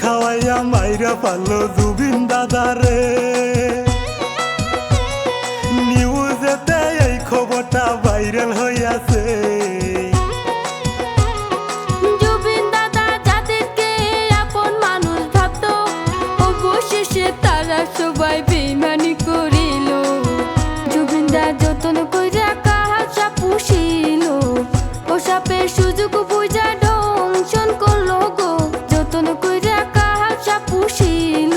খাওয়াইয়া মাইরা পারলো জুবিন দাদারে। নিউজেতে এই খবরটা ভাইরাল হইয়াছে। জুবিন দাদা যাদেরকে আপন মানুষ ভাবতো, অবশেষে তারা সবাই বেইমানি করিল। জুবিন দা যতন কইরা কাহা সাপ পুষিল, ও সাপের সুযোগ বুঝা দংশন করলো গো। যতন কইরা কাহা সাপ পুষিল।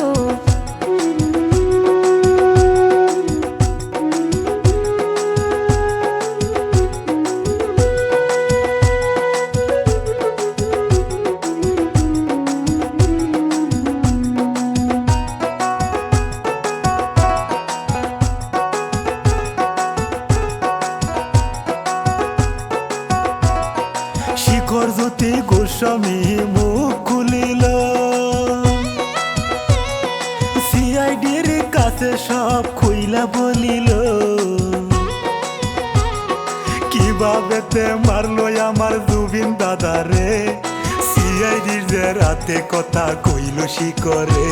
শিখর জ্যোতি গোস্বামী মুখ খুলিল, সিআইডির কাছে সব খুইলা বলিল। কিভাবে তে মারলো আমার জুবিন দাদারে, সিআইডির যে রাতে কথা কইল শিকরে।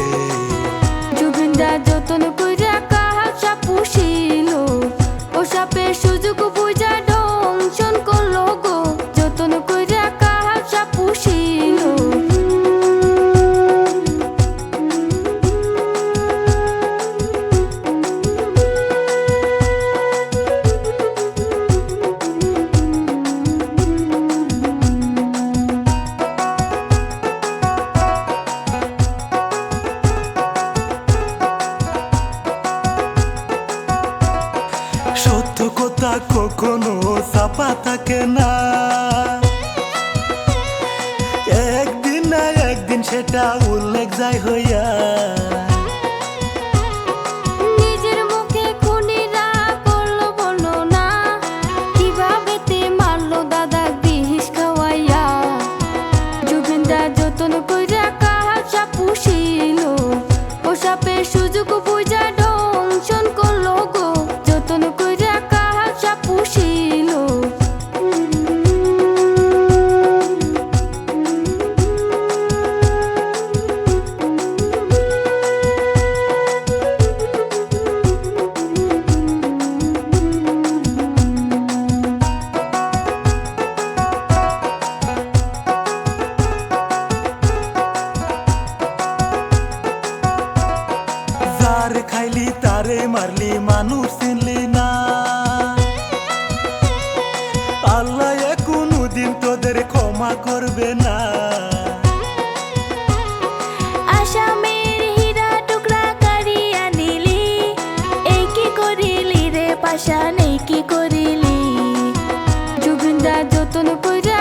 জুবিন দা যতন কইরা কাহা সাপ পুষিল, ও সাপের সুযোগ বুঝা দংশন করলো গো। যতন কইরা কাহা সাপ পুষিল। সত্য কথা কখনো চাপা থাকে না, একদিন না একদিন সেটা উল্লেখ যায় হইয়া। নিজের মুখে খুনিরা করলো বর্ণনা, কিভাবে তে মারলো দাদা বিষ খাওয়াইয়া। জুবিন দা যতন কইরা কাহা সাপ পুষিল, ও সাপের সুযোগ বুঝা দংশন করলো গো। যতন কইরা কাহা সাপ পুষিল। যারে খাইলি তারে মারলি মানুষ চিনলি না, আল্লাহ কোনদিন তোদের ক্ষমা করবে না। আসামের হীরা টুকরা কারিয়া নিলি, এই কি করিলি রে পাশান, এই কি করিলি। জুবিন দা যতন কইরা